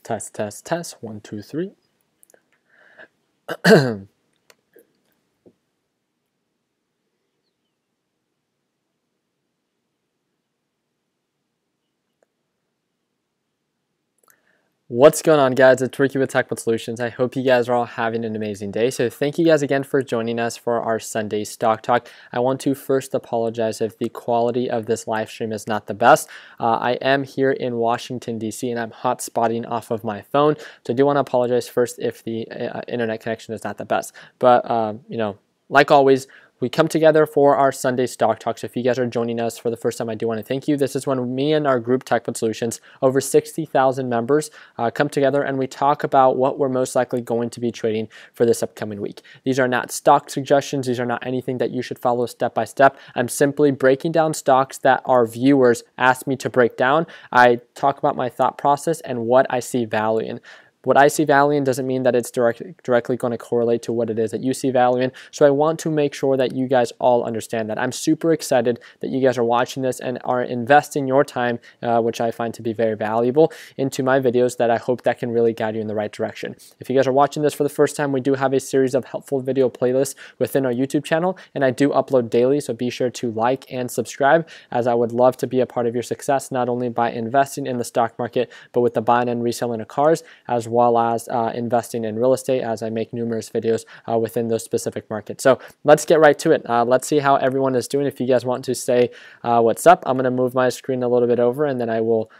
Test, test, test. 1, 2, 3. What's going on, guys? It's Ricky with Technical Solutions. I hope you guys are all having an amazing day. So thank you guys again for joining us for our Sunday Stock Talk. I want to first apologize if the quality of this live stream is not the best. I am here in Washington, D.C., and I'm hotspotting off of my phone. So I do want to apologize first if the internet connection is not the best. But, like always, we come together for our Sunday Stock Talk. So if you guys are joining us for the first time, I do want to thank you. This is when me and our group, Technical Solutions, over 60,000 members, come together and we talk about what we're most likely going to be trading for this upcoming week. These are not stock suggestions. These are not anything that you should follow step by step. I'm simply breaking down stocks that our viewers asked me to break down. I talk about my thought process and what I see value in. What I see value in doesn't mean that it's directly going to correlate to what it is that you see value in. So I want to make sure that you guys all understand that. I'm super excited that you guys are watching this and are investing your time, which I find to be very valuable, into my videos that I hope that can really guide you in the right direction. If you guys are watching this for the first time, we do have a series of helpful video playlists within our YouTube channel, and I do upload daily, so be sure to like and subscribe, as I would love to be a part of your success, not only by investing in the stock market, but with the buying and reselling of cars, as well as investing in real estate, as I make numerous videos within those specific markets. So let's get right to it. Let's see how everyone is doing. If you guys want to say what's up, I'm going to move my screen a little bit over, and then I will,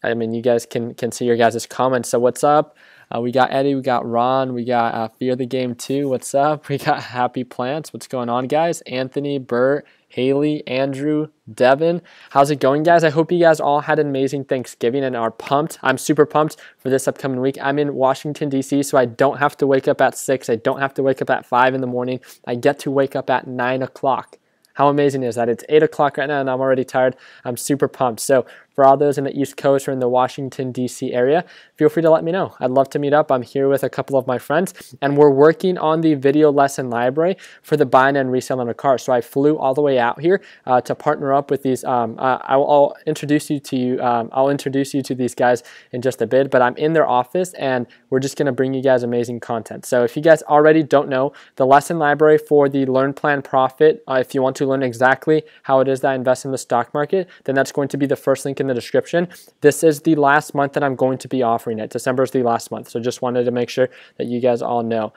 you guys can see your guys' comments. So what's up? We got Eddie, we got Ron, we got Fear the Game 2, what's up? We got Happy Plants, what's going on, guys? Anthony, Bert, Haley, Andrew, Devin. How's it going, guys? I hope you guys all had an amazing Thanksgiving and are pumped. I'm super pumped for this upcoming week. I'm in Washington, D.C., so I don't have to wake up at 6. I don't have to wake up at 5 in the morning. I get to wake up at 9 o'clock. How amazing is that? It's 8 o'clock right now, and I'm already tired. I'm super pumped. So for all those in the East Coast or in the Washington, D.C. area, feel free to let me know. I'd love to meet up. I'm here with a couple of my friends, and we're working on the video lesson library for the buying and reselling of cars. So I flew all the way out here to partner up with these. I'll introduce you to these guys in just a bit, but I'm in their office, and we're just going to bring you guys amazing content. So if you guys already don't know, the lesson library for the Learn, Plan, Profit, if you want to learn exactly how it is that I invest in the stock market, then that's going to be the first link in the description. This is the last month that I'm going to be offering it. December is the last month, so just wanted to make sure that you guys all know.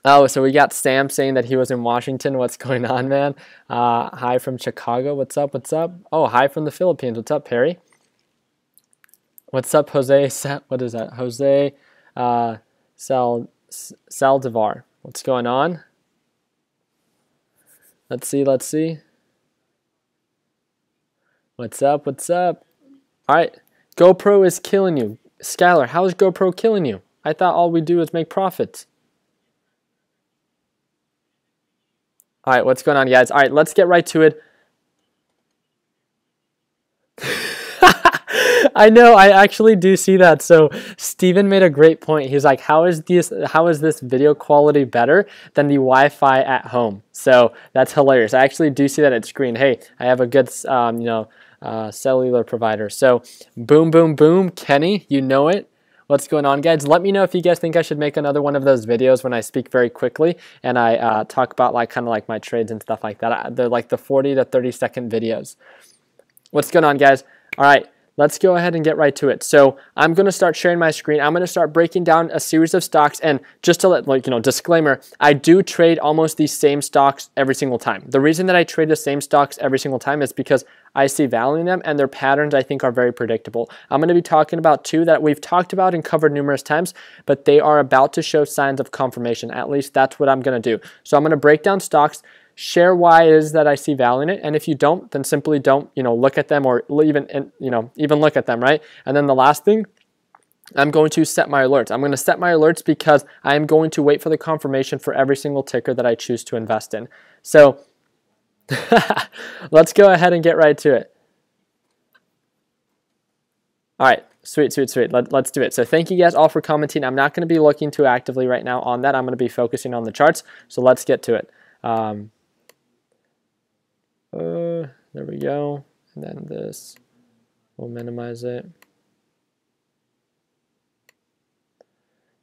Oh, so we got Sam saying that he was in Washington. What's going on, man? Hi from Chicago. What's up? What's up? Oh, hi from the Philippines. What's up, Perry? What's up, Jose? What is that? Jose Saldivar. What's going on? Let's see. Let's see. What's up? What's up? All right. GoPro is killing you. Skylar, how is GoPro killing you? I thought all we do is make profits. All right. What's going on, guys? All right. Let's get right to it. I know, I actually do see that. So Steven made a great point. He's like, how is this video quality better than the Wi-Fi at home? So that's hilarious. I actually do see that at screen. Hey, I have a good cellular provider. So boom, boom, boom. Kenny, you know it. What's going on, guys? Let me know if you guys think I should make another one of those videos when I speak very quickly and I talk about kind of my trades and stuff like that. They're like the 40 to 30 second videos. What's going on, guys? All right. Let's go ahead and get right to it. So I'm going to start sharing my screen. I'm going to start breaking down a series of stocks. And just to let, disclaimer, I do trade almost the same stocks every single time. The reason that I trade the same stocks every single time is because I see value in them and their patterns I think are very predictable. I'm going to be talking about two that we've talked about and covered numerous times, but they are about to show signs of confirmation. At least that's what I'm going to do. So I'm going to break down stocks, share why it is that I see value in it, and if you don't, then simply don't, look at them or even look at them, right? And then the last thing, I'm going to set my alerts. I'm going to set my alerts because I am going to wait for the confirmation for every single ticker that I choose to invest in. So let's go ahead and get right to it. All right. Sweet, sweet, sweet. Let's do it. So thank you guys all for commenting. I'm not going to be looking too actively right now on that. I'm going to be focusing on the charts. So let's get to it. There we go. And then this. We'll minimize it.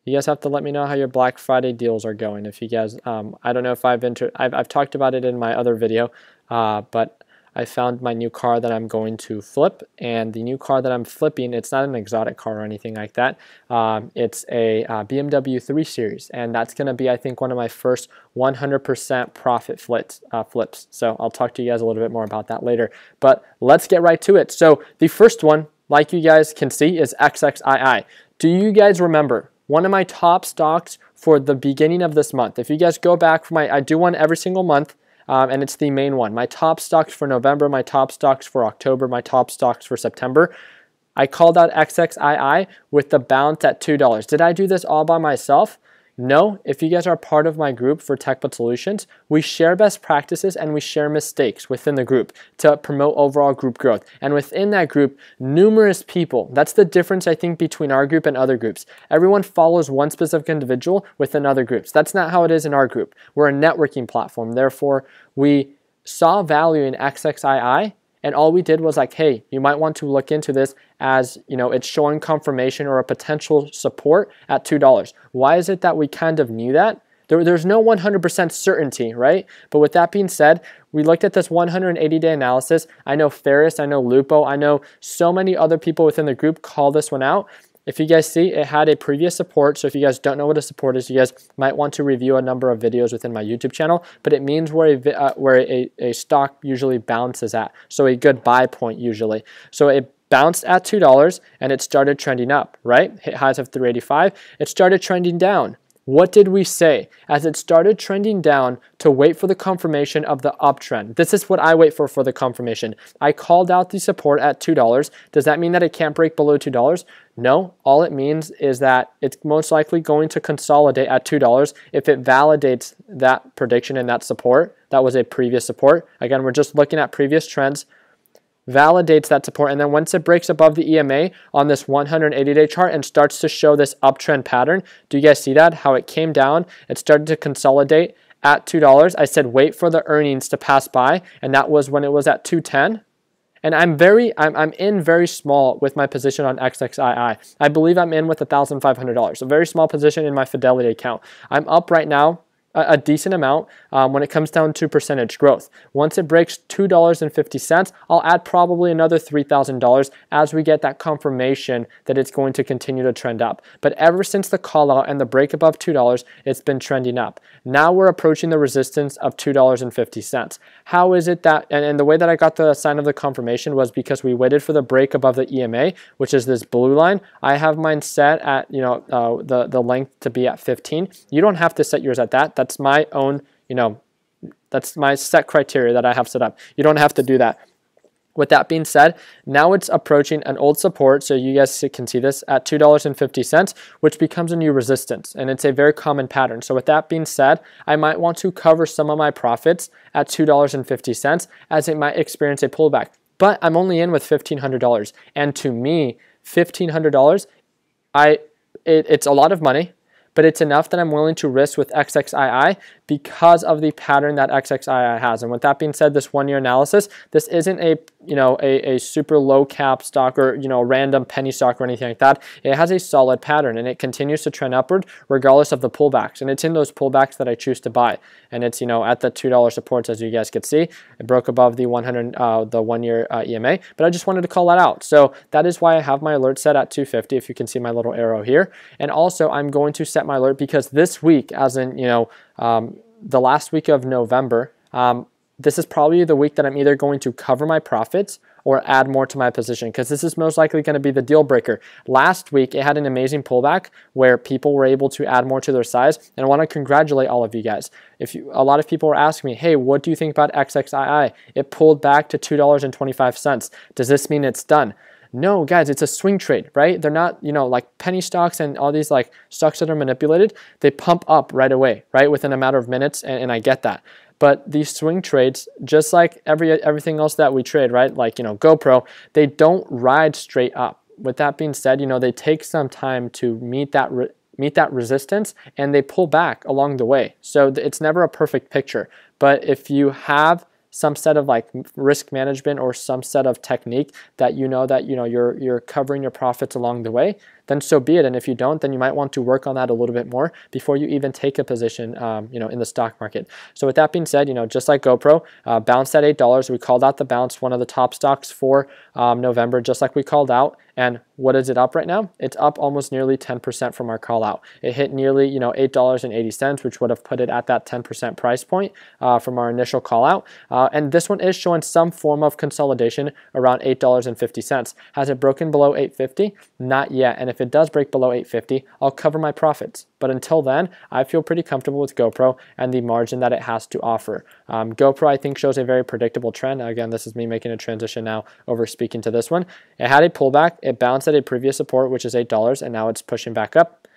You guys have to let me know how your Black Friday deals are going. If you guys, I don't know if I've talked about it in my other video, but I found my new car that I'm going to flip, and the new car that I'm flipping, it's not an exotic car or anything like that. It's a BMW 3 Series, and that's going to be, I think, one of my first 100% profit flips. So I'll talk to you guys a little bit more about that later. But let's get right to it. So the first one, like you guys can see, is XXII. Do you guys remember one of my top stocks for the beginning of this month? If you guys go back for I do one every single month. And it's the main one. My top stocks for November, my top stocks for October, my top stocks for September. I called out XXII with the bounce at $2. Did I do this all by myself? No. If you guys are part of my group for TechBot Solutions, we share best practices and we share mistakes within the group to promote overall group growth. And within that group, numerous people. That's the difference, I think, between our group and other groups. Everyone follows one specific individual within other groups. That's not how it is in our group. We're a networking platform. Therefore, we saw value in XXII, and all we did was like, hey, you might want to look into this as, you know, it's showing confirmation or a potential support at $2. Why is it that we kind of knew that? There's no 100% certainty, right? But with that being said, we looked at this 180-day analysis. I know Ferris, I know Lupo, I know so many other people within the group call this one out. If you guys see, it had a previous support. So if you guys don't know what a support is, you guys might want to review a number of videos within my YouTube channel. But it means where a stock usually bounces at. So a good buy point usually. So it bounced at $2 and it started trending up, right? Hit highs of 385. It started trending down. What did we say? As it started trending down, to wait for the confirmation of the uptrend. This is what I wait for the confirmation. I called out the support at $2. Does that mean that it can't break below $2? No. All it means is that it's most likely going to consolidate at $2 if it validates that prediction and that support. That was a previous support. Again, we're just looking at previous trends. Validates that support, and then once it breaks above the EMA on this 180-day chart and starts to show this uptrend pattern, do you guys see that? How it came down, it started to consolidate at $2. I said wait for the earnings to pass by, and that was when it was at 210. And I'm in very small with my position on XXII. I believe I'm in with $1,500, a very small position in my Fidelity account. I'm up right now a decent amount when it comes down to percentage growth. Once it breaks $2.50, I'll add probably another $3,000 as we get that confirmation that it's going to continue to trend up. But ever since the call out and the break above $2, it's been trending up. Now we're approaching the resistance of $2.50. How is it that, and the way that I got the sign of the confirmation was because we waited for the break above the EMA, which is this blue line. I have mine set at, you know, the length to be at 15. You don't have to set yours at that. That's my own, you know, that's my set criteria that I have set up. You don't have to do that. With that being said, now it's approaching an old support, so you guys can see this at $2.50, which becomes a new resistance, and it's a very common pattern. So with that being said, I might want to cover some of my profits at $2.50 as it might experience a pullback. But I'm only in with $1,500, and to me, $1,500, it's a lot of money, but it's enough that I'm willing to risk with XXII because of the pattern that XXII has. And with that being said, this 1 year analysis, this isn't a super low cap stock or, you know, random penny stock or anything like that. It has a solid pattern and it continues to trend upward regardless of the pullbacks. And it's in those pullbacks that I choose to buy. And it's, you know, at the $2 supports, as you guys could see. It broke above the 1 year EMA, but I just wanted to call that out. So that is why I have my alert set at 250, if you can see my little arrow here. And also I'm going to set my alert because this week, as in, you know, the last week of November, this is probably the week that I'm either going to cover my profits or add more to my position, because this is most likely going to be the deal breaker. Last week, it had an amazing pullback where people were able to add more to their size, and I want to congratulate all of you guys. A lot of people were asking me, hey, what do you think about XXII? It pulled back to $2.25. Does this mean it's done? No, guys, it's a swing trade, right? They're not, you know, like penny stocks and all these like stocks that are manipulated. They pump up right away, right? Within a matter of minutes, and I get that. But these swing trades, just like everything else that we trade, right? Like, you know, GoPro, they don't ride straight up. With that being said, you know, they take some time to meet that resistance, and they pull back along the way. So it's never a perfect picture. But if you have some set of like risk management or some set of technique that you're covering your profits along the way, then so be it. And if you don't, then you might want to work on that a little bit more before you even take a position, in the stock market. So with that being said, just like GoPro, bounced at $8. We called out the bounce, one of the top stocks for November, just like we called out. And what is it up right now? It's up almost nearly 10% from our call out. It hit nearly, $8.80, which would have put it at that 10% price point from our initial call out. And this one is showing some form of consolidation around $8.50. Has it broken below $8.50? Not yet. And if it does break below $8.50, I'll cover my profits. But until then, I feel pretty comfortable with GoPro and the margin that it has to offer. GoPro, I think, shows a very predictable trend. Again, this is me making a transition now over speaking to this one. It had a pullback. It bounced at a previous support, which is $8, and now it's pushing back up.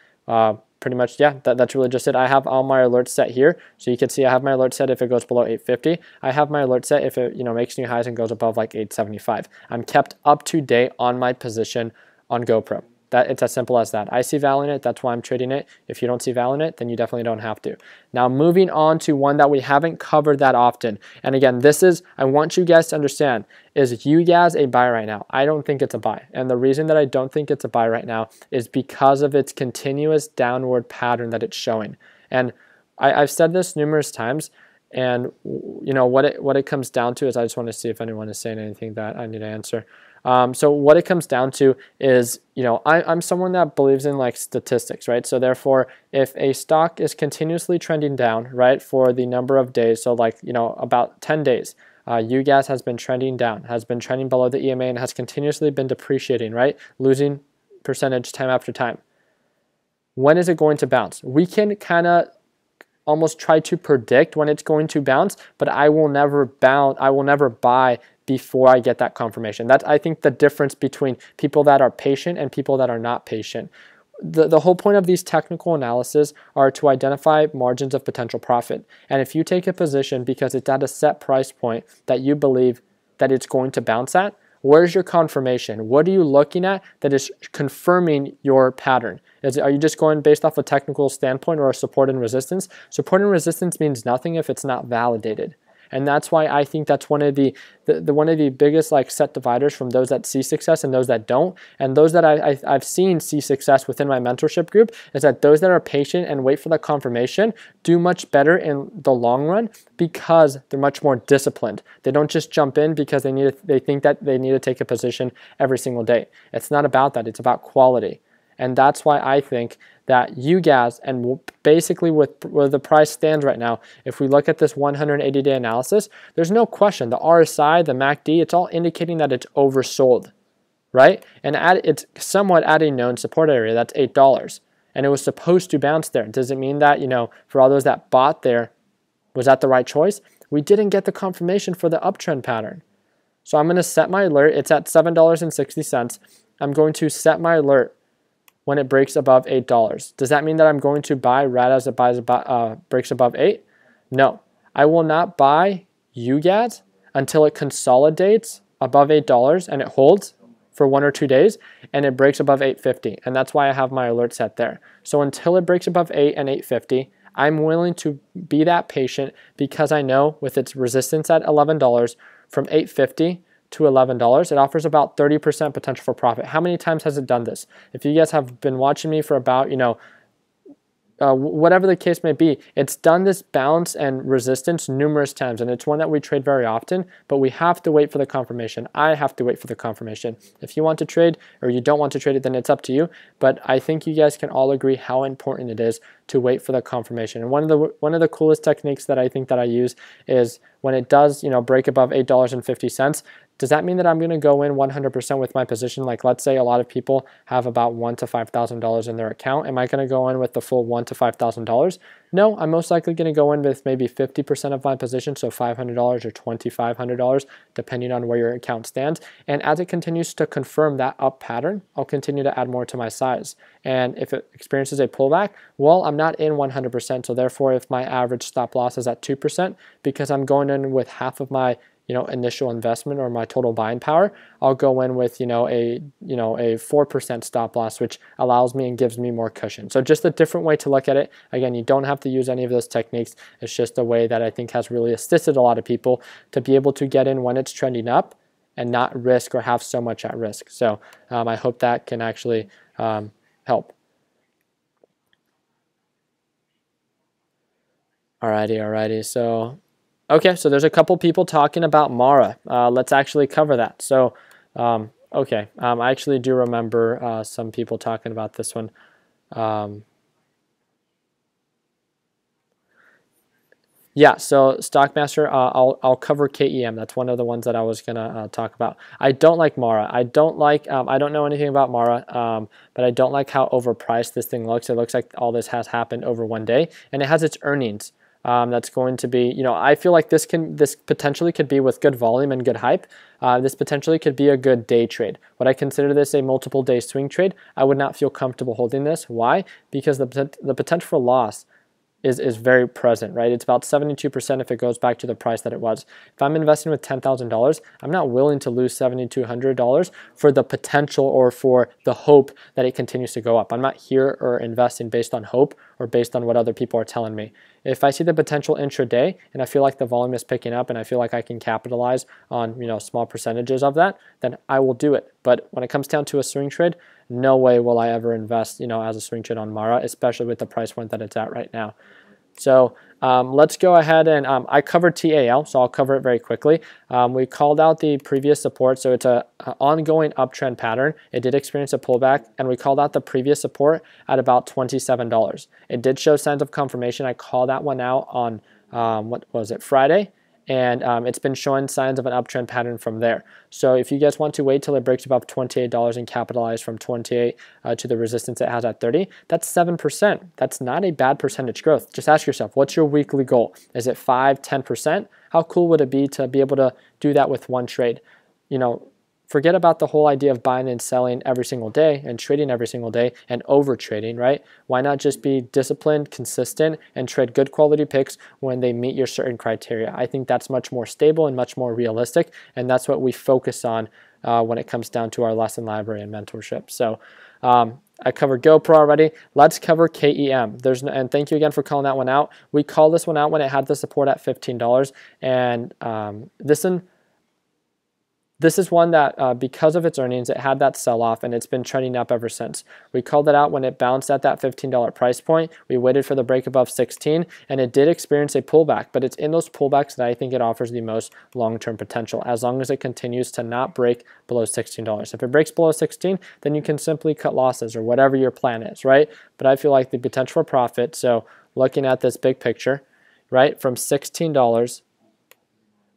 Pretty much, yeah, that's really just it. I have all my alerts set here. So you can see I have my alert set if it goes below 850. I have my alert set if it makes new highs and goes above like 875. I'm kept up to date on my position on GoPro. It's as simple as that. I see value in it. That's why I'm trading it. If you don't see value in it, then you definitely don't have to. Now, moving on to one that we haven't covered that often. And again, I want you guys to understand, is UGAZ a buy right now? I don't think it's a buy. And the reason that I don't think it's a buy right now is because of its continuous downward pattern that it's showing. And I've said this numerous times. And what it comes down to is, I just want to see if anyone is saying anything that I need to answer. So what it comes down to is, I'm someone that believes in like statistics, right? So therefore, if a stock is continuously trending down, right, for the number of days, so like, about 10 days, UGAZ has been trending down, has been trending below the EMA, and has continuously been depreciating, right? Losing percentage time after time. When is it going to bounce? We can kind of almost try to predict when it's going to bounce, but I will never buy before I get that confirmation. That's, I think, the difference between people that are patient and people that are not patient. The whole point of these technical analysis are to identify margins of potential profit. And if you take a position because it's at a set price point that you believe that it's going to bounce at, where's your confirmation? What are you looking at that is confirming your pattern? Are you just going based off a technical standpoint or a support and resistance? Support and resistance means nothing if it's not validated. And that's why I think that's one of the biggest like set dividers from those that see success and those that don't. And those that I've seen see success within my mentorship group is that those that are patient and wait for the confirmation do much better in the long run because they're much more disciplined. They don't just jump in because they think that they need to take a position every single day. It's not about that. It's about quality. And that's why I think that UGAZ, and basically where the price stands right now, if we look at this 180-day analysis, there's no question. The RSI, the MACD, it's all indicating that it's oversold, right? And it's somewhat at a known support area. That's $8. And it was supposed to bounce there. Does it mean that, for all those that bought there, was that the right choice? We didn't get the confirmation for the uptrend pattern. So I'm going to set my alert. It's at $7.60. I'm going to set my alert when it breaks above $8. Does that mean that I'm going to buy right as it breaks above $8? No. I will not buy UGAZ until it consolidates above $8 and it holds for 1 or 2 days and it breaks above $8.50. And that's why I have my alert set there. So until it breaks above $8 and $8.50, I'm willing to be that patient because I know with its resistance at $11 from $8.50 to $11, it offers about 30% potential for profit. How many times has it done this? If you guys have been watching me for about, whatever the case may be, it's done this bounce and resistance numerous times, and it's one that we trade very often, but we have to wait for the confirmation. I have to wait for the confirmation. If you want to trade or you don't want to trade it, then it's up to you, but I think you guys can all agree how important it is to wait for the confirmation. And one of the coolest techniques that I think that I use is when it does, break above $8.50, does that mean that I'm going to go in 100% with my position? Like, let's say a lot of people have about $1,000 to $5,000 in their account. Am I going to go in with the full $1,000 to $5,000? No, I'm most likely going to go in with maybe 50% of my position, so $500 or $2,500, depending on where your account stands. And as it continues to confirm that up pattern, I'll continue to add more to my size. And if it experiences a pullback, well, I'm not in 100%. So therefore, if my average stop loss is at 2%, because I'm going in with half of my initial investment or my total buying power, I'll go in with a 4% stop loss, which allows me and gives me more cushion. So just a different way to look at it. Again, you don't have to use any of those techniques. It's just a way that I think has really assisted a lot of people to be able to get in when it's trending up and not risk or have so much at risk. So I hope that can actually help. Alrighty. So, okay, so there's a couple people talking about Maura. Let's actually cover that. So, okay, I actually do remember some people talking about this one. Yeah, so Stockmaster, I'll cover KEM. That's one of the ones that I was gonna talk about. I don't like Maura. I don't know anything about Maura, but I don't like how overpriced this thing looks. It looks like all this has happened over one day, and it has its earnings. That's going to be, I feel like this potentially could be with good volume and good hype. This potentially could be a good day trade. Would I consider this a multiple day swing trade? I would not feel comfortable holding this. Why? Because the potential for loss is very present, right? It's about 72% if it goes back to the price that it was. If I'm investing with $10,000, I'm not willing to lose $7,200 for the potential or for the hope that it continues to go up. I'm not here or investing based on hope or based on what other people are telling me. If I see the potential intraday and I feel like the volume is picking up and I feel like I can capitalize on small percentages of that, then I will do it. But when it comes down to a swing trade, no way will I ever invest as a swing trade on Maura, especially with the price point that it's at right now. So let's go ahead and I covered TAL, so I'll cover it very quickly. We called out the previous support, so it's an ongoing uptrend pattern. It did experience a pullback, and we called out the previous support at about $27. It did show signs of confirmation. I called that one out on, what was it, Friday? And it's been showing signs of an uptrend pattern from there. So if you guys want to wait till it breaks above $28 and capitalize from 28 to the resistance it has at 30, that's 7%. That's not a bad percentage growth. Just ask yourself, what's your weekly goal? Is it 5, 10%? How cool would it be to be able to do that with one trade? Forget about the whole idea of buying and selling every single day and trading every single day and over trading, right? Why not just be disciplined, consistent, and trade good quality picks when they meet your certain criteria? I think that's much more stable and much more realistic, and that's what we focus on when it comes down to our lesson library and mentorship. So I covered GoPro already. Let's cover KEM. And thank you again for calling that one out. We called this one out when it had the support at $15, and this is one that, because of its earnings, it had that sell-off, and it's been trending up ever since. We called it out when it bounced at that $15 price point. We waited for the break above 16, and it did experience a pullback, but it's in those pullbacks that I think it offers the most long-term potential, as long as it continues to not break below $16. If it breaks below 16, then you can simply cut losses or whatever your plan is, right? But I feel like the potential for profit, so looking at this big picture, right, from $16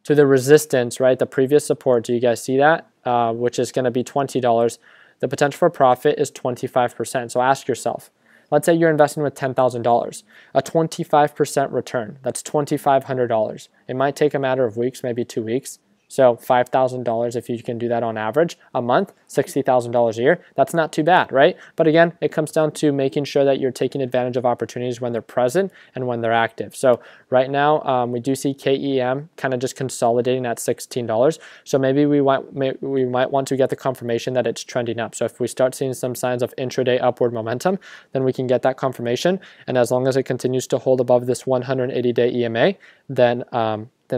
to the resistance, right, the previous support, do you guys see that? Which is going to be $20. The potential for profit is 25%. So ask yourself, let's say you're investing with $10,000, a 25% return, that's $2,500. It might take a matter of weeks, maybe 2 weeks. So $5,000 if you can do that on average a month, $60,000 a year. That's not too bad, right? But again, it comes down to making sure that you're taking advantage of opportunities when they're present and when they're active. So right now, we do see KEM kind of just consolidating at $16. So maybe we might want to get the confirmation that it's trending up. So if we start seeing some signs of intraday upward momentum, then we can get that confirmation. And as long as it continues to hold above this 180-day EMA, then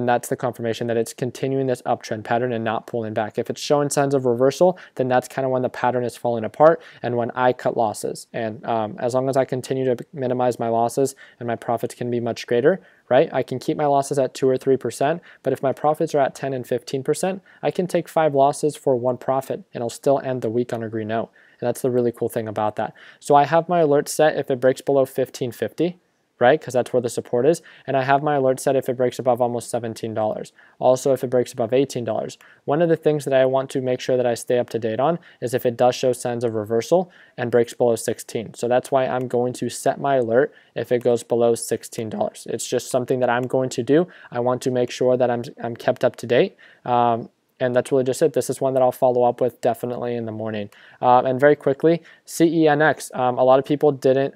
that's the confirmation that it's continuing this uptrend pattern and not pulling back. If it's showing signs of reversal, then that's kind of when the pattern is falling apart and when I cut losses. And as long as I continue to minimize my losses and my profits can be much greater, right? I can keep my losses at 2 or 3%, but if my profits are at 10 and 15%, I can take 5 losses for 1 profit and I'll still end the week on a green note. And that's the really cool thing about that. So I have my alert set if it breaks below 1550. Right? Because that's where the support is. And I have my alert set if it breaks above almost $17. Also, if it breaks above $18. One of the things that I want to make sure that I stay up to date on is if it does show signs of reversal and breaks below 16. So that's why I'm going to set my alert if it goes below $16. It's just something that I'm going to do. I want to make sure that I'm kept up to date. And that's really just it. This is one that I'll follow up with definitely in the morning. And very quickly, CENX. A lot of people didn't...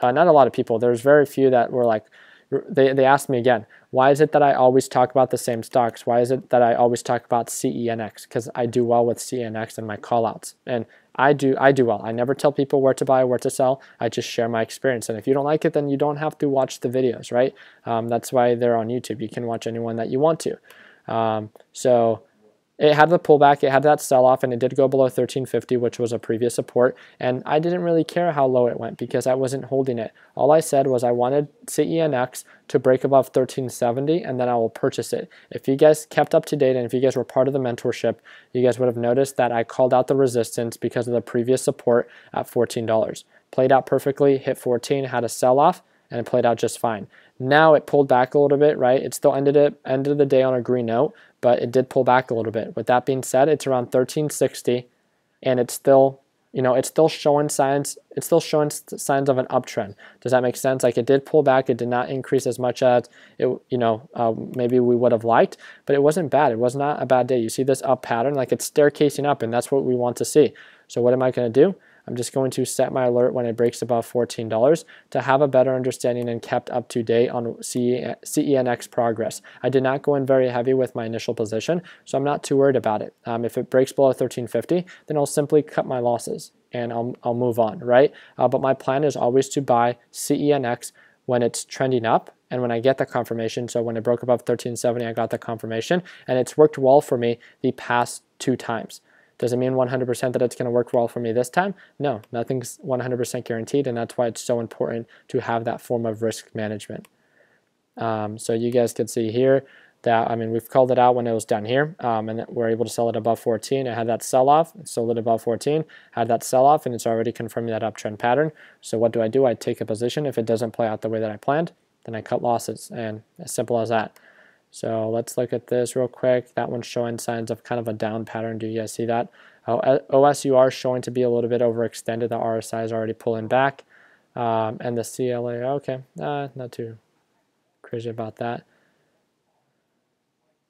not a lot of people. There's very few that were like they asked me again, why is it that I always talk about the same stocks? Why is it that I always talk about CENX? Because I do well with CENX in my callouts. And I do well. I never tell people where to buy, where to sell. I just share my experience. And if you don't like it, then you don't have to watch the videos, right? That's why they're on YouTube. You can watch anyone that you want to. So it had the pullback, it had that sell-off, and it did go below 1350, which was a previous support. And I didn't really care how low it went because I wasn't holding it. All I said was I wanted CENX to break above 1370, and then I will purchase it. If you guys kept up to date and if you guys were part of the mentorship, you guys would have noticed that I called out the resistance because of the previous support at $14. Played out perfectly, hit 14, had a sell-off, and it played out just fine. Now it pulled back a little bit, right? It still ended the day on a green note, but it did pull back a little bit. With that being said, it's around 1360, and it's still, it's still showing signs. It's still showing signs of an uptrend. Does that make sense? Like, it did pull back. It did not increase as much as it, maybe we would have liked, but it wasn't bad. It was not a bad day. You see this up pattern, like it's staircasing up, and that's what we want to see. So what am I going to do? I'm just going to set my alert when it breaks above $14 to have a better understanding and kept up to date on CENX progress. I did not go in very heavy with my initial position, so I'm not too worried about it. If it breaks below 1350, then I'll simply cut my losses and I'll move on, right? But my plan is always to buy CENX when it's trending up and when I get the confirmation. So when it broke above 1370, I got the confirmation, and it's worked well for me the past 2 times. Does it mean 100% that it's going to work well for me this time? No, nothing's 100% guaranteed, and that's why it's so important to have that form of risk management. So you guys can see here that, we've called it out when it was down here, and we're able to sell it above 14. It had that sell-off, it sold it above 14, had that sell-off, and it's already confirming that uptrend pattern. So what do? I take a position. If it doesn't play out the way that I planned, then I cut losses, and as simple as that. So let's look at this real quick. That one's showing signs of kind of a down pattern. Do you guys see that? OSUR showing to be a little bit overextended. The RSI is already pulling back. And the CLA, okay, not too crazy about that.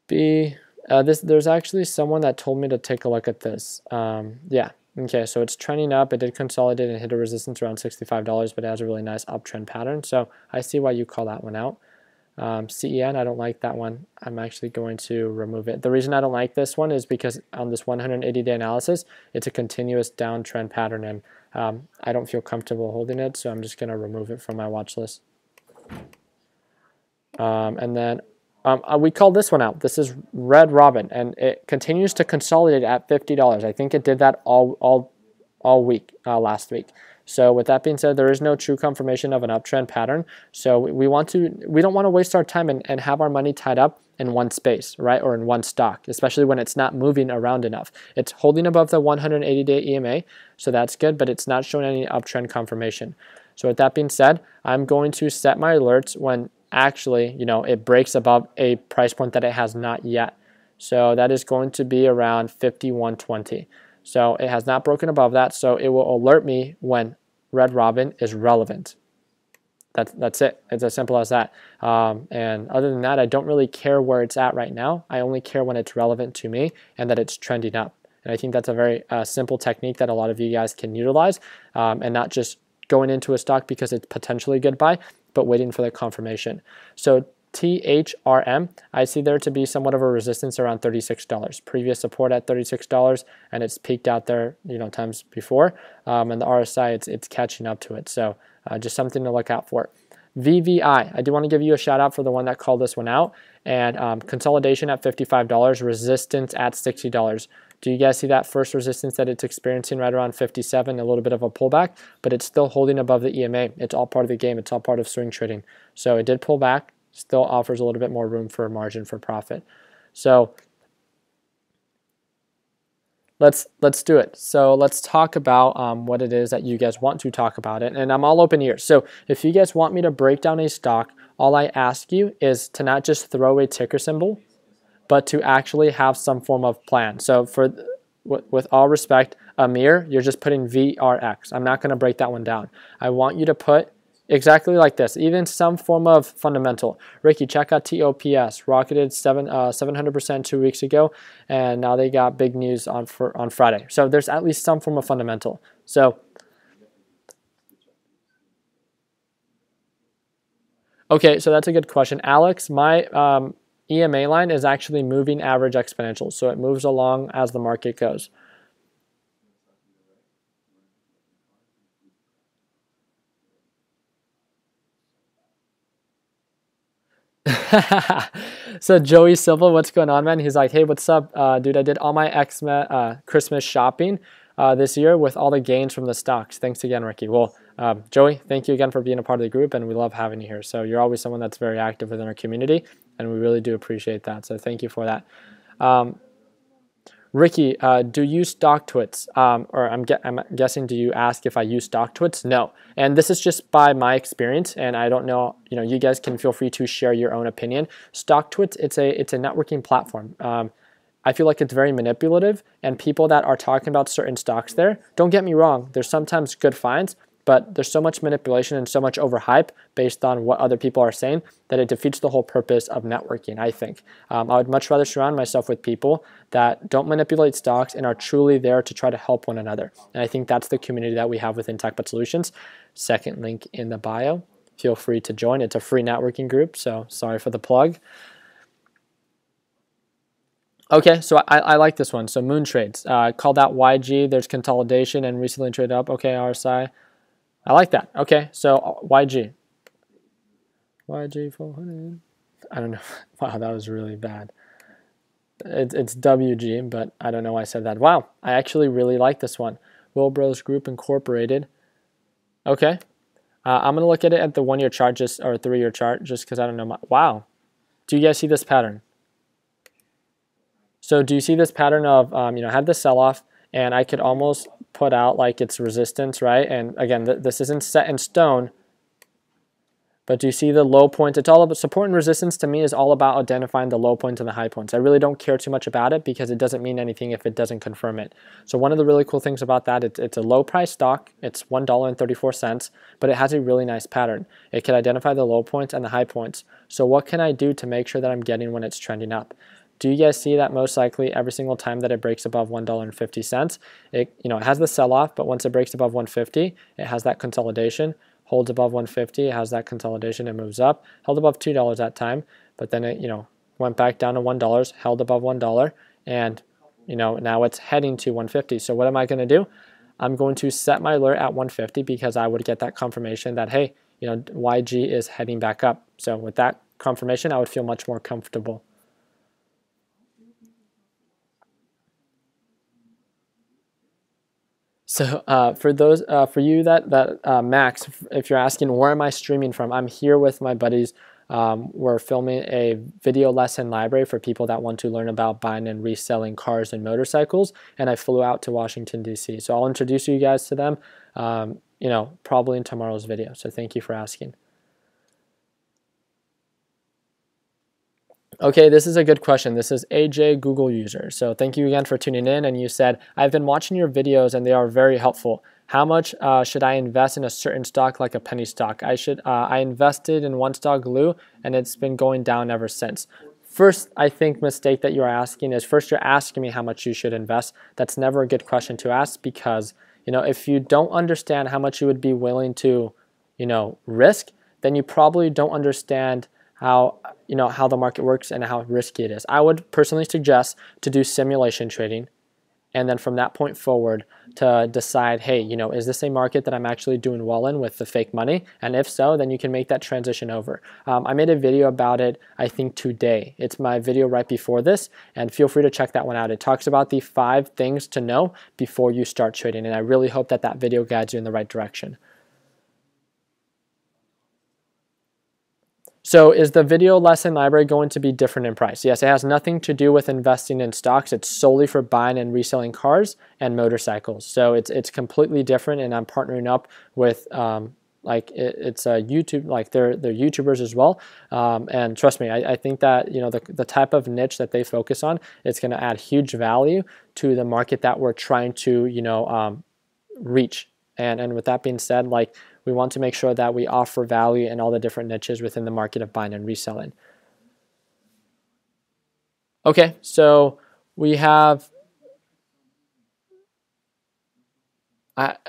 There's actually someone that told me to take a look at this. Yeah, okay, so it's trending up. It did consolidate and hit a resistance around $65, but it has a really nice uptrend pattern. So I see why you call that one out. CEN, I don't like that one. I'm actually going to remove it. The reason I don't like this one is because on this 180-day analysis, it's a continuous downtrend pattern, and I don't feel comfortable holding it, so I'm just going to remove it from my watch list. And then we called this one out. This is Red Robin, and it continues to consolidate at $50. I think it did that all week last week. So with that being said, there is no true confirmation of an uptrend pattern. So we don't want to waste our time and have our money tied up in one space, right, or in one stock, especially when it's not moving around enough. It's holding above the 180-day EMA, so that's good, but it's not showing any uptrend confirmation. So with that being said, I'm going to set my alerts when actually, it breaks above a price point that it has not yet. So that is going to be around 51.20. So it has not broken above that, so it will alert me when Red Robin is relevant. That's it. It's as simple as that. And other than that, I don't really care where it's at right now. I only care when it's relevant to me and that it's trending up. And I think that's a very simple technique that a lot of you guys can utilize, and not just going into a stock because it's potentially a good buy, but waiting for the confirmation. So THRM, I see there to be somewhat of a resistance around $36. Previous support at $36, and it's peaked out there, times before. And the RSI, it's catching up to it. So just something to look out for. VVI, I do want to give you a shout out for the one that called this one out. And consolidation at $55, resistance at $60. Do you guys see that first resistance that it's experiencing right around 57, a little bit of a pullback, but it's still holding above the EMA. It's all part of the game. It's all part of swing trading. So it did pull back. Still offers a little bit more room for margin for profit. So let's do it. So let's talk about what it is that you guys want to talk about it. And I'm all open ears. So if you guys want me to break down a stock, all I ask you is to not just throw a ticker symbol, but to actually have some form of plan. So with all respect, Amir, you're just putting VRX. I'm not going to break that one down. I want you to put exactly like this, even some form of fundamental. Ricky, check out TOPS, rocketed 700% 2 weeks ago, and now they got big news on Friday. So there's at least some form of fundamental. So Okay, so that's a good question. Alex, my EMA line is actually moving average exponential, so it moves along as the market goes. So Joey Silva, what's going on, man? He's like, hey, what's up, dude? I did all my Christmas shopping this year with all the gains from the stocks. Thanks again, Ricky. Well, Joey, thank you again for being a part of the group, and we love having you here. So you're always someone that's very active within our community, and we really do appreciate that. So thank you for that. Ricky, do you use stock twits? Or I'm guessing, do you ask if I use stock twits? No. And this is just by my experience, and I don't know, you guys can feel free to share your own opinion. Stock twits, it's a networking platform. I feel like it's very manipulative, and people that are talking about certain stocks there, don't get me wrong, there's sometimes good finds, but there's so much manipulation and so much overhype based on what other people are saying that it defeats the whole purpose of networking, I think. I would much rather surround myself with people that don't manipulate stocks and are truly there to try to help one another. And I think that's the community that we have within TechBot Solutions. Second link in the bio. Feel free to join. It's a free networking group, so sorry for the plug. Okay, so I like this one. So Moon Trades, called out YG. There's consolidation and recently traded up. Okay, RSI. I like that. Okay, so YG 400. I don't know. Wow, that was really bad. It's WG, but I don't know why I said that. Wow, I actually really like this one. Will Bros Group Incorporated. Okay, I'm gonna look at it at the 1-year chart, or 3-year chart, just because I don't know. Wow, do you guys see this pattern? So do you see this pattern of had the sell-off, and I could almost put out like its resistance, right? And again, this isn't set in stone, but do you see the low point? It's all about support and resistance. To me, is all about identifying the low points and the high points. I really don't care too much about it because it doesn't mean anything if it doesn't confirm it. So one of the really cool things about that, it's a low price stock. It's $1.34, but it has a really nice pattern. It can identify the low points and the high points. So what can I do to make sure that I'm getting when it's trending up? Do you guys see that most likely every single time that it breaks above $1.50, it has the sell-off, but once it breaks above 150, it has that consolidation, holds above 150, it has that consolidation, it moves up, held above $2 that time, but then it went back down to $1, held above $1, and now it's heading to 150. So what am I going to do? I'm going to set my alert at 150 because I would get that confirmation that, hey, YG is heading back up. So with that confirmation, I would feel much more comfortable. So for you that Max, if you're asking where am I streaming from, I'm here with my buddies. We're filming a video lesson library for people that want to learn about buying and reselling cars and motorcycles, and I flew out to Washington, D.C. So I'll introduce you guys to them, probably in tomorrow's video. So thank you for asking. Okay, this is a good question. This is AJ, Google user. So thank you again for tuning in. And you said, I've been watching your videos and they are very helpful. How much should I invest in a certain stock, like a penny stock? I invested in one stock, Glue, and it's been going down ever since. First, I think mistake that you're asking is first you're asking me how much you should invest. That's never a good question to ask because, if you don't understand how much you would be willing to, risk, then you probably don't understand how the market works and how risky it is. I would personally suggest to do simulation trading, and then from that point forward to decide, hey, is this a market that I'm actually doing well in with the fake money? And if so, then you can make that transition over. I made a video about it, I think today. It's my video right before this, and feel free to check that one out. It talks about the 5 things to know before you start trading, and I really hope that that video guides you in the right direction. So is the video lesson library going to be different in price? Yes, it has nothing to do with investing in stocks. It's solely for buying and reselling cars and motorcycles. So it's completely different, and I'm partnering up with it's a YouTube, like they're YouTubers as well. And trust me, I think that the type of niche that they focus on, it's going to add huge value to the market that we're trying to reach. And with that being said, we want to make sure that we offer value in all the different niches within the market of buying and reselling. Okay, so we have,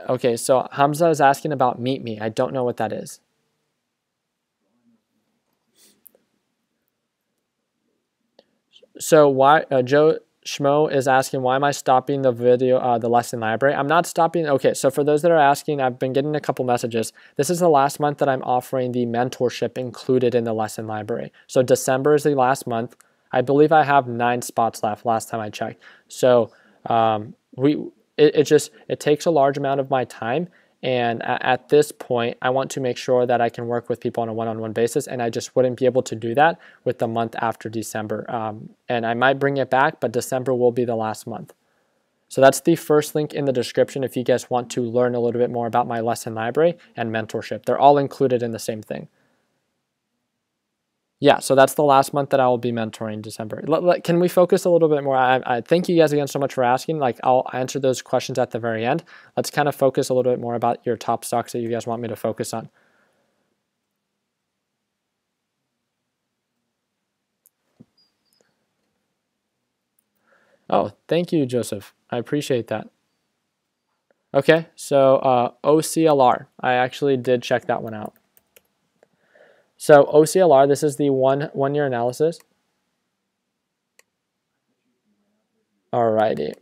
okay, so Hamza is asking about Meet Me. I don't know what that is. So why Joe Schmo is asking, why am I stopping the video, the lesson library? I'm not stopping. Okay, so for those that are asking, I've been getting a couple messages. This is the last month that I'm offering the mentorship included in the lesson library. So December is the last month. I believe I have 9 spots left last time I checked. So it takes a large amount of my time. And at this point, I want to make sure that I can work with people on a one-on-one basis, and I just wouldn't be able to do that with the month after December. And I might bring it back, but December will be the last month. So that's the first link in the description if you guys want to learn a little bit more about my lesson library and mentorship. They're all included in the same thing. Yeah, so that's the last month that I will be mentoring, December. Can we focus a little bit more? I thank you guys again so much for asking. Like, I'll answer those questions at the very end. Let's kind of focus a little bit more about your top stocks that you guys want me to focus on. Oh, thank you, Joseph. I appreciate that. Okay, so OCLR. I actually did check that one out. So OCLR, this is the one-year analysis. Alrighty.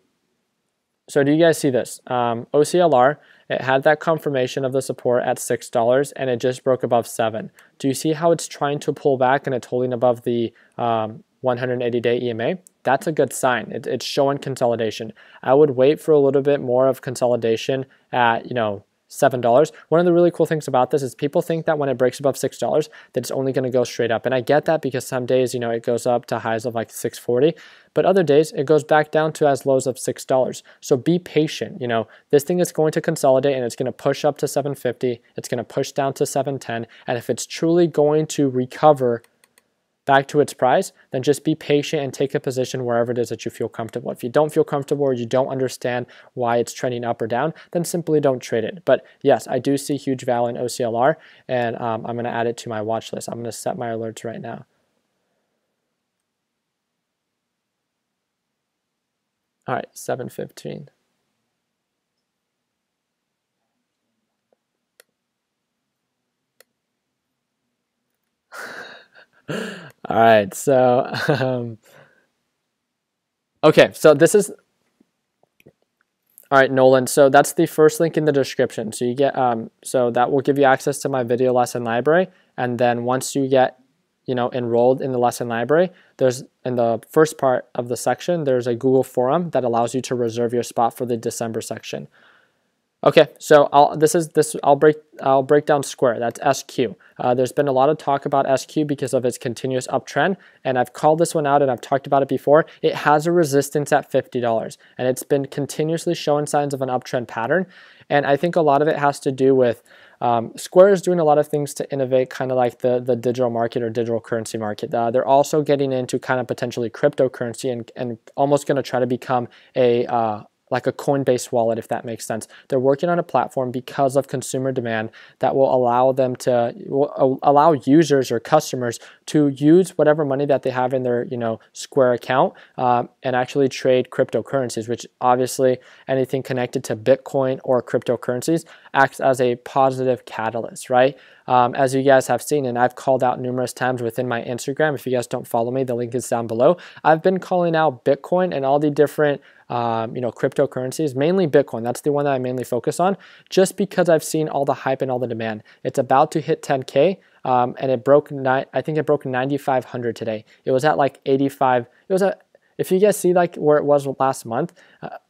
So do you guys see this? OCLR, it had that confirmation of the support at $6 and it just broke above 7. Do you see how it's trying to pull back and it's holding above the 180-day EMA? That's a good sign. It's showing consolidation. I would wait for a little bit more of consolidation at, $7. One of the really cool things about this is people think that when it breaks above $6 that it's only going to go straight up, and I get that because some days it goes up to highs of like 640, but other days it goes back down to as lows of $6. So be patient. This thing is going to consolidate and it's going to push up to 750, it's going to push down to 710, and if it's truly going to recover back to its price, then just be patient and take a position wherever it is that you feel comfortable. If you don't feel comfortable or you don't understand why it's trending up or down, then simply don't trade it. But yes, I do see huge value in OCLR, and I'm going to add it to my watch list. I'm going to set my alerts right now. All right, 7:15. All right, so okay, so this is all right, Nolan. So that's the first link in the description. So you get so that will give you access to my video lesson library, and then once you get enrolled in the lesson library, there's in the first part of the section there's a Google forum that allows you to reserve your spot for the December section. Okay, so I'll break down Square. That's SQ. There's been a lot of talk about SQ because of its continuous uptrend, and I've called this one out and I've talked about it before. It has a resistance at $50, and it's been continuously showing signs of an uptrend pattern. And I think a lot of it has to do with Square is doing a lot of things to innovate, kind of like the digital market or digital currency market. They're also getting into kind of potentially cryptocurrency and almost going to try to become like a Coinbase wallet, if that makes sense. They're working on a platform because of consumer demand that will allow users or customers to use whatever money that they have in their Square account and actually trade cryptocurrencies, which obviously anything connected to Bitcoin or cryptocurrencies acts as a positive catalyst, right? As you guys have seen, and I've called out numerous times within my Instagram. If you guys don't follow me, the link is down below. I've been calling out Bitcoin and all the different cryptocurrencies, mainly Bitcoin. That's the one that I mainly focus on, just because I've seen all the hype and all the demand. It's about to hit 10K, and I think it broke 9,500 today. It was at like 85. If you guys see like where it was last month,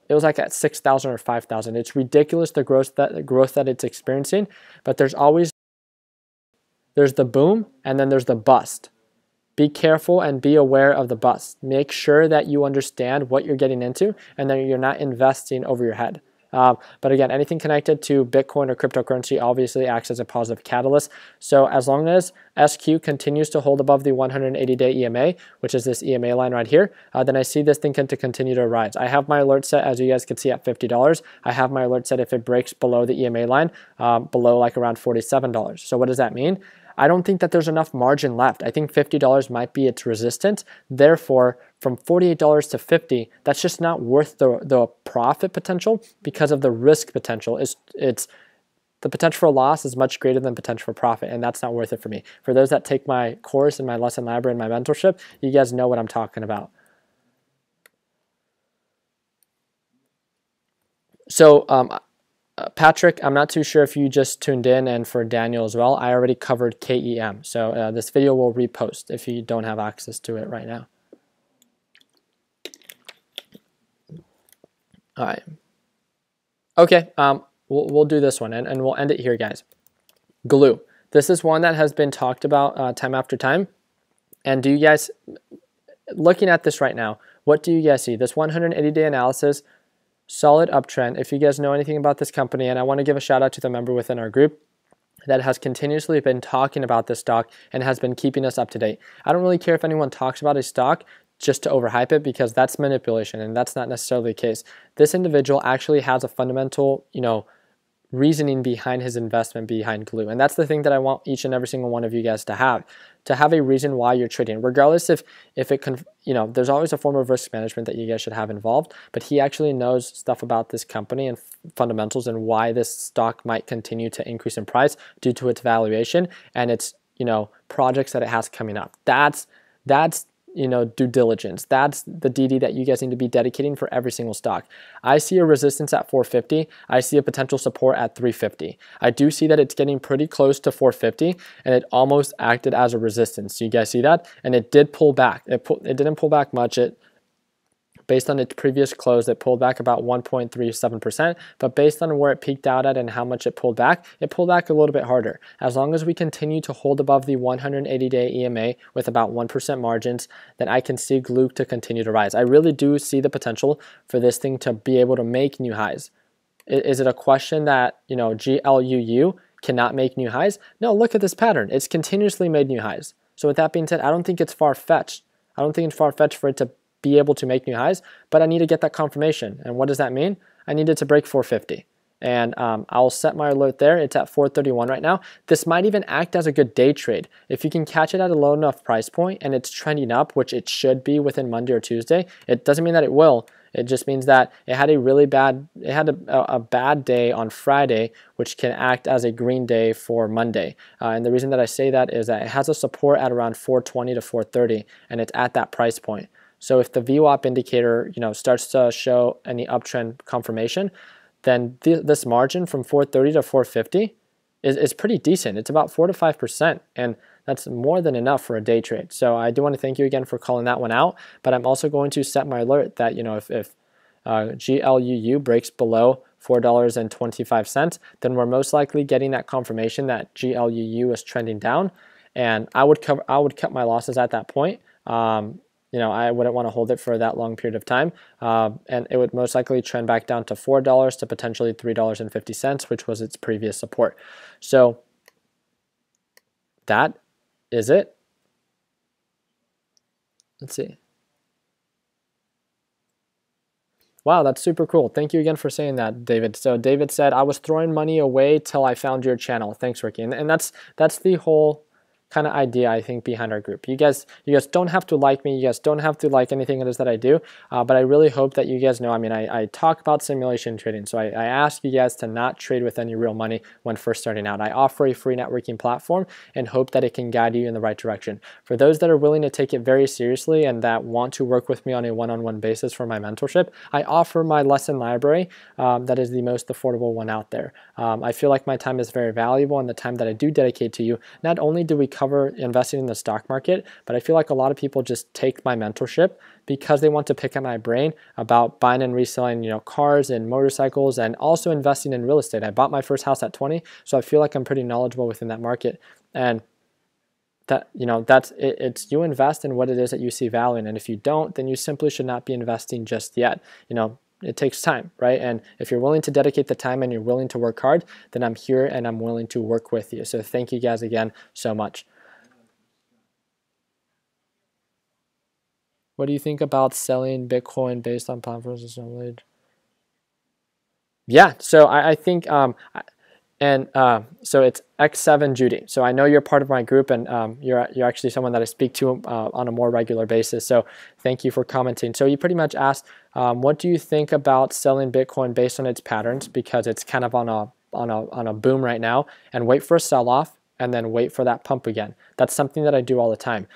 it was like at 6,000 or 5,000. It's ridiculous the growth that it's experiencing, but there's the boom and then there's the bust. Be careful and be aware of the bust. Make sure that you understand what you're getting into and that you're not investing over your head. But again, anything connected to Bitcoin or cryptocurrency obviously acts as a positive catalyst. So as long as SQ continues to hold above the 180-day EMA, which is this EMA line right here, then I see this thing to continue to rise. I have my alert set, as you guys can see, at $50. I have my alert set if it breaks below the EMA line, below like around $47. So what does that mean? I don't think that there's enough margin left. I think $50 might be its resistance. Therefore, from $48 to $50, that's just not worth the profit potential because of the risk potential. It's the potential for loss is much greater than potential for profit, and that's not worth it for me. For those that take my course and my lesson library and my mentorship, you guys know what I'm talking about. So Patrick, I'm not too sure if you just tuned in, and for Daniel as well, I already covered KEM. So this video will repost if you don't have access to it right now. All right. Okay, we'll do this one, and we'll end it here, guys. Glue. This is one that has been talked about time after time. And do you guys, looking at this right now, what do you guys see? This 180-day analysis, solid uptrend. If you guys know anything about this company, and I want to give a shout out to the member within our group that has continuously been talking about this stock and has been keeping us up to date. I don't really care if anyone talks about a stock just to overhype it, because that's manipulation, and that's not necessarily the case. This individual actually has a fundamental, reasoning behind his investment behind Glue. And that's the thing that I want each and every single one of you guys to have a reason why you're trading, regardless if it can, there's always a form of risk management that you guys should have involved, but he actually knows stuff about this company and fundamentals and why this stock might continue to increase in price due to its valuation and its, projects that it has coming up. That's due diligence. That's the DD that you guys need to be dedicating for every single stock. I see a resistance at 450. I see a potential support at 350. I do see that it's getting pretty close to 450, and it almost acted as a resistance. You guys see that? And it did pull back. It didn't pull back much. Based on its previous close, it pulled back about 1.37%, but based on where it peaked out at and how much it pulled back a little bit harder. As long as we continue to hold above the 180-day EMA with about 1% margins, then I can see Glue to continue to rise. I really do see the potential for this thing to be able to make new highs. Is it a question that, GLUU cannot make new highs? No, look at this pattern. It's continuously made new highs. So with that being said, I don't think it's far-fetched. I don't think it's far-fetched for it to be able to make new highs, but I need to get that confirmation. And what does that mean? I need it to break 450. And I'll set my alert there. It's at 431 right now. This might even act as a good day trade. If you can catch it at a low enough price point and it's trending up, which it should be within Monday or Tuesday, it doesn't mean that it will. It just means that it had a bad day on Friday, which can act as a green day for Monday. And the reason that I say that is that it has a support at around 420 to 430, and it's at that price point. So if the VWAP indicator, starts to show any uptrend confirmation, then this margin from 430 to 450 is pretty decent. It's about 4 to 5%, and that's more than enough for a day trade. So I do want to thank you again for calling that one out, but I'm also going to set my alert that, if GLUU breaks below $4.25, then we're most likely getting that confirmation that GLUU is trending down, and I would cut my losses at that point. I wouldn't want to hold it for that long period of time, and it would most likely trend back down to $4 to potentially $3.50, which was its previous support. So that is it. Let's see. Wow, that's super cool. Thank you again for saying that, David. So David said, I was throwing money away till I found your channel. Thanks, Ricky. And that's the whole kind of idea, I think, behind our group. You guys don't have to like me. You guys don't have to like anything it is that I do, but I really hope that you guys know, I talk about simulation trading, so I ask you guys to not trade with any real money when first starting out. I offer a free networking platform and hope that it can guide you in the right direction. For those that are willing to take it very seriously and that want to work with me on a one-on-one basis for my mentorship, I offer my lesson library that is the most affordable one out there. I feel like my time is very valuable, and the time that I do dedicate to you, not only do we cover investing in the stock market, but I feel like a lot of people just take my mentorship because they want to pick at my brain about buying and reselling, cars and motorcycles, and also investing in real estate. I bought my first house at 20, so I feel like I'm pretty knowledgeable within that market. And that, that's it. It's you invest in what it is that you see value in, and if you don't, then you simply should not be investing just yet. It takes time, right? And if you're willing to dedicate the time and you're willing to work hard, then I'm here and I'm willing to work with you. So thank you guys again so much. What do you think about selling Bitcoin based on platforms and knowledge? Yeah, so I think, so it's XXII Judy. So I know you're part of my group, and you're actually someone that I speak to on a more regular basis. So thank you for commenting. So you pretty much asked, what do you think about selling Bitcoin based on its patterns, because it's kind of on a boom right now, and wait for a sell-off and then wait for that pump again. That's something that I do all the time.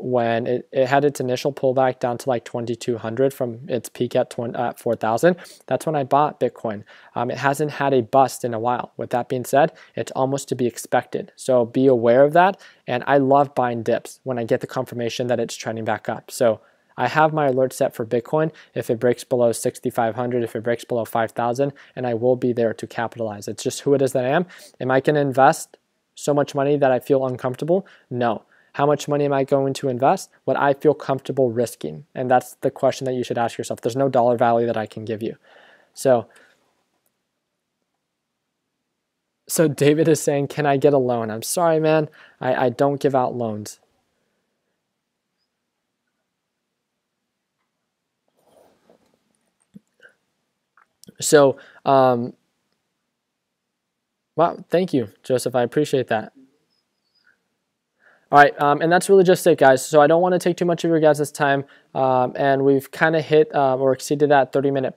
When it had its initial pullback down to like 2,200 from its peak at 4,000, that's when I bought Bitcoin. It hasn't had a bust in a while. With that being said, it's almost to be expected. So be aware of that. And I love buying dips when I get the confirmation that it's trending back up. So I have my alert set for Bitcoin if it breaks below 6,500, if it breaks below 5,000, and I will be there to capitalize. It's just who it is that I am. Am I going to invest so much money that I feel uncomfortable? No. How much money am I going to invest? What I feel comfortable risking. And that's the question that you should ask yourself. There's no dollar value that I can give you. So David is saying, can I get a loan? I'm sorry, man. I don't give out loans. So, wow, thank you, Joseph. I appreciate that. All right, and that's really just it, guys. So I don't want to take too much of your guys' time, and we've kind of hit or exceeded that 30-minute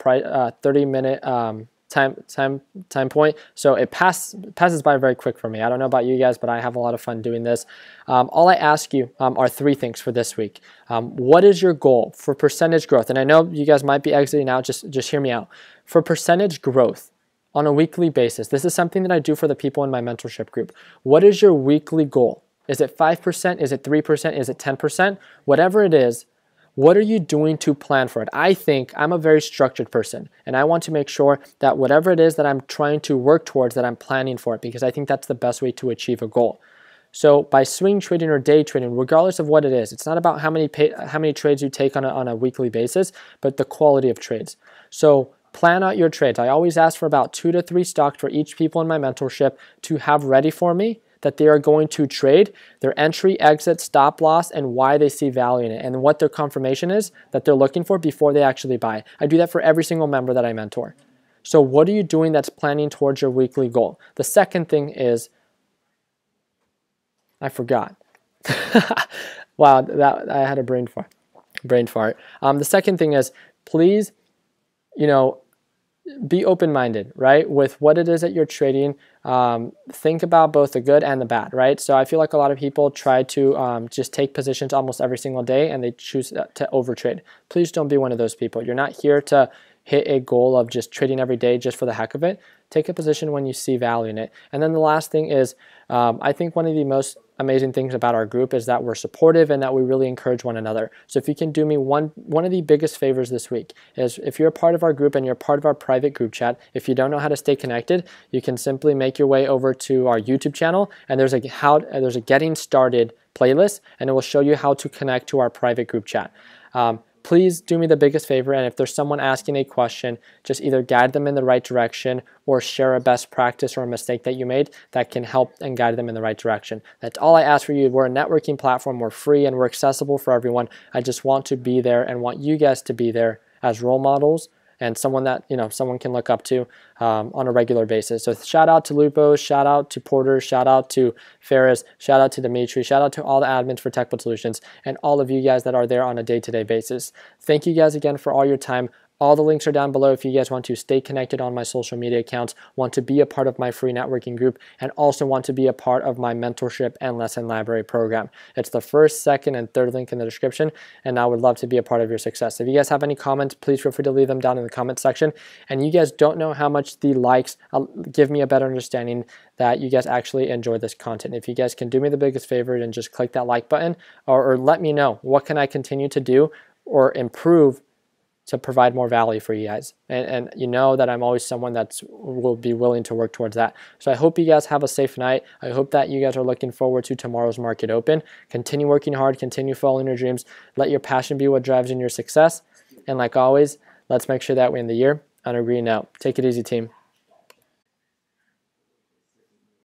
time point. So it passes by very quick for me. I don't know about you guys, but I have a lot of fun doing this. All I ask you are 3 things for this week. What is your goal for percentage growth? And I know you guys might be exiting out. Just hear me out. For percentage growth on a weekly basis, this is something that I do for the people in my mentorship group. What is your weekly goal? Is it 5%? Is it 3%? Is it 10%? Whatever it is, what are you doing to plan for it? I think I'm a very structured person, and I want to make sure that whatever it is that I'm trying to work towards, that I'm planning for it, because I think that's the best way to achieve a goal. So by swing trading or day trading, regardless of what it is, it's not about how many trades you take on a weekly basis, but the quality of trades. So plan out your trades. I always ask for about 2 to 3 stocks for each people in my mentorship to have ready for me that they are going to trade, their entry, exit, stop loss, and why they see value in it, and what their confirmation is that they're looking for before they actually buy. I do that for every single member that I mentor. So what are you doing that's planning towards your weekly goal? The second thing is, I forgot. Wow, that I had a brain fart. The second thing is, please, be open-minded, right? With what it is that you're trading, think about both the good and the bad, right? So I feel like a lot of people try to just take positions almost every single day, and they choose to overtrade. Please don't be one of those people. You're not here to hit a goal of just trading every day just for the heck of it. Take a position when you see value in it. And then the last thing is, I think one of the most amazing things about our group is that we're supportive and that we really encourage one another. So if you can do me one of the biggest favors this week is, if you're a part of our group and you're part of our private group chat, if you don't know how to stay connected, you can simply make your way over to our YouTube channel, and there's a getting started playlist, and it will show you how to connect to our private group chat. Please do me the biggest favor, and if there's someone asking a question, just either guide them in the right direction or share a best practice or a mistake that you made that can help and guide them in the right direction. That's all I ask for you. We're a networking platform. We're free and we're accessible for everyone. I just want to be there and want you guys to be there as role models and someone that someone can look up to on a regular basis. So shout out to Lupo, shout out to Porter, shout out to Ferris, shout out to Dimitri, shout out to all the admins for TechBud Solutions, and all of you guys that are there on a day-to-day basis. Thank you guys again for all your time. All the links are down below if you guys want to stay connected on my social media accounts, want to be a part of my free networking group, and also want to be a part of my mentorship and lesson library program. It's the first, second, and third link in the description, and I would love to be a part of your success. If you guys have any comments, please feel free to leave them down in the comment section. And you guys don't know how much the likes give me a better understanding that you guys actually enjoy this content. If you guys can do me the biggest favor and just click that like button, or let me know what can I continue to do or improve to provide more value for you guys. And you know that I'm always someone that will be willing to work towards that. So I hope you guys have a safe night. I hope that you guys are looking forward to tomorrow's market open. Continue working hard, continue following your dreams. Let your passion be what drives in your success. And like always, let's make sure that we end the year on a green note. Take it easy, team.